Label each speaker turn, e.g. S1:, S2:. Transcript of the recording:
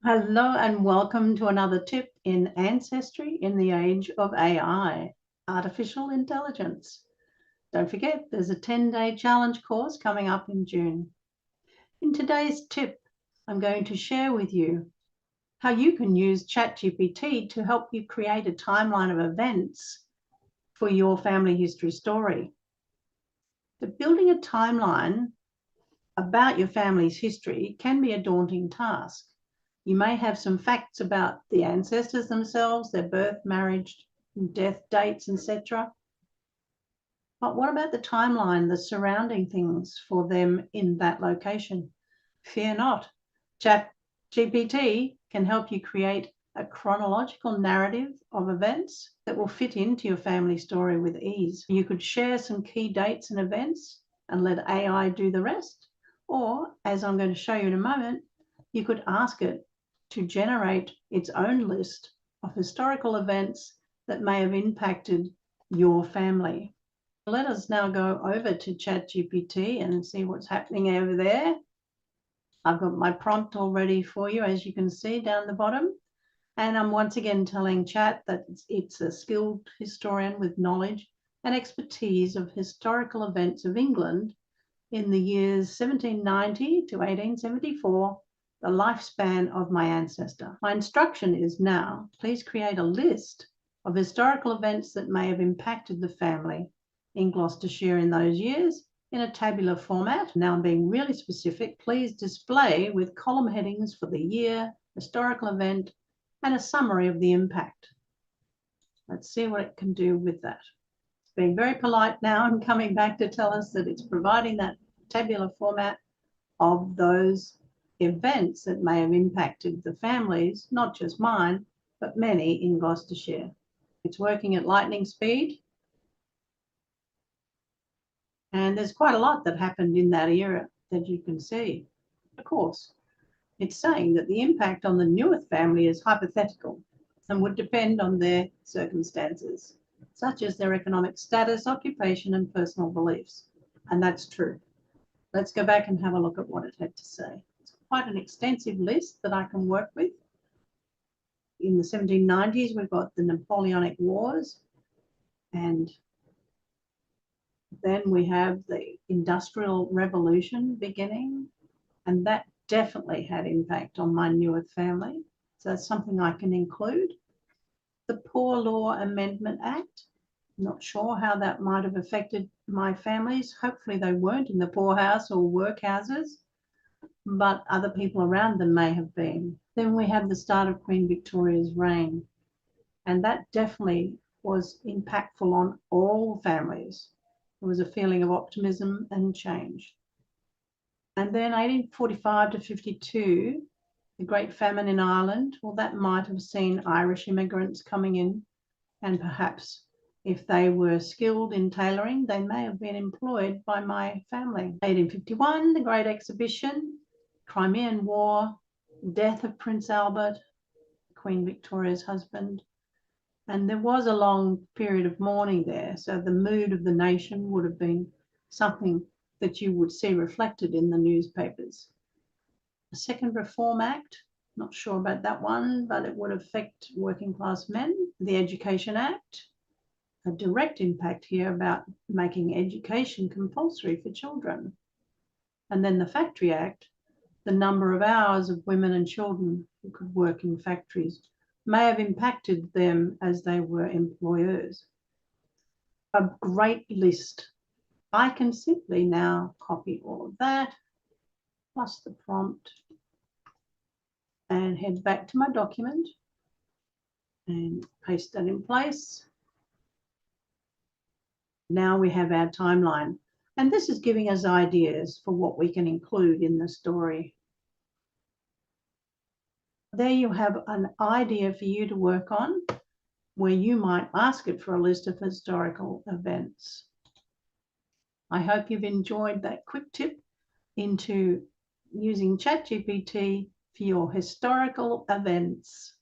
S1: Hello and welcome to another tip in Ancestry in the age of AI, artificial intelligence. Don't forget, there's a 10-day challenge course coming up in June. In today's tip, I'm going to share with you how you can use ChatGPT to help you create a timeline of events for your family history story. But building a timeline about your family's history can be a daunting task. You may have some facts about the ancestors themselves, their birth, marriage, death dates, etc. But what about the timeline, the surrounding things for them in that location? Fear not. ChatGPT can help you create a chronological narrative of events that will fit into your family story with ease. You could share some key dates and events and let AI do the rest. Or, as I'm going to show you in a moment, you could ask it to generate its own list of historical events that may have impacted your family. Let us now go over to ChatGPT and see what's happening over there. I've got my prompt all ready for you, as you can see down the bottom. And I'm once again telling Chat that it's a skilled historian with knowledge and expertise of historical events of England in the years 1790 to 1874, the lifespan of my ancestor. My instruction is now, please create a list of historical events that may have impacted the family in Gloucestershire in those years in a tabular format. Now I'm being really specific. Please display with column headings for the year, historical event, and a summary of the impact. Let's see what it can do with that. It's being very polite now and coming back to tell us that it's providing that tabular format of those events that may have impacted the families, not just mine, but many in Gloucestershire. It's working at lightning speed. And there's quite a lot that happened in that era that you can see. Of course, it's saying that the impact on the Newith family is hypothetical and would depend on their circumstances, such as their economic status, occupation, and personal beliefs. And that's true. Let's go back and have a look at what it had to say. It's quite an extensive list that I can work with. In the 1790s, we've got the Napoleonic Wars, and then we have the Industrial Revolution beginning, and that definitely had impact on my Newith family. So that's something I can include. The Poor Law Amendment Act, not sure how that might have affected my families. Hopefully they weren't in the poorhouse or workhouses, but other people around them may have been. Then we have the start of Queen Victoria's reign, and that definitely was impactful on all families. There was a feeling of optimism and change. And then 1845 to 52, the Great Famine in Ireland, well, that might have seen Irish immigrants coming in, and perhaps if they were skilled in tailoring, they may have been employed by my family. 1851, the Great Exhibition, Crimean War, death of Prince Albert, Queen Victoria's husband. And there was a long period of mourning there. So the mood of the nation would have been something that you would see reflected in the newspapers. The Second Reform Act, not sure about that one, but it would affect working class men. The Education Act, a direct impact here about making education compulsory for children. And then the Factory Act, the number of hours of women and children who could work in factories may have impacted them as they were employers. A great list. I can simply now copy all of that, plus the prompt, and head back to my document and paste that in place. Now we have our timeline, and this is giving us ideas for what we can include in the story. There you have an idea for you to work on, where you might ask it for a list of historical events. I hope you've enjoyed that quick tip into using ChatGPT for your historical events.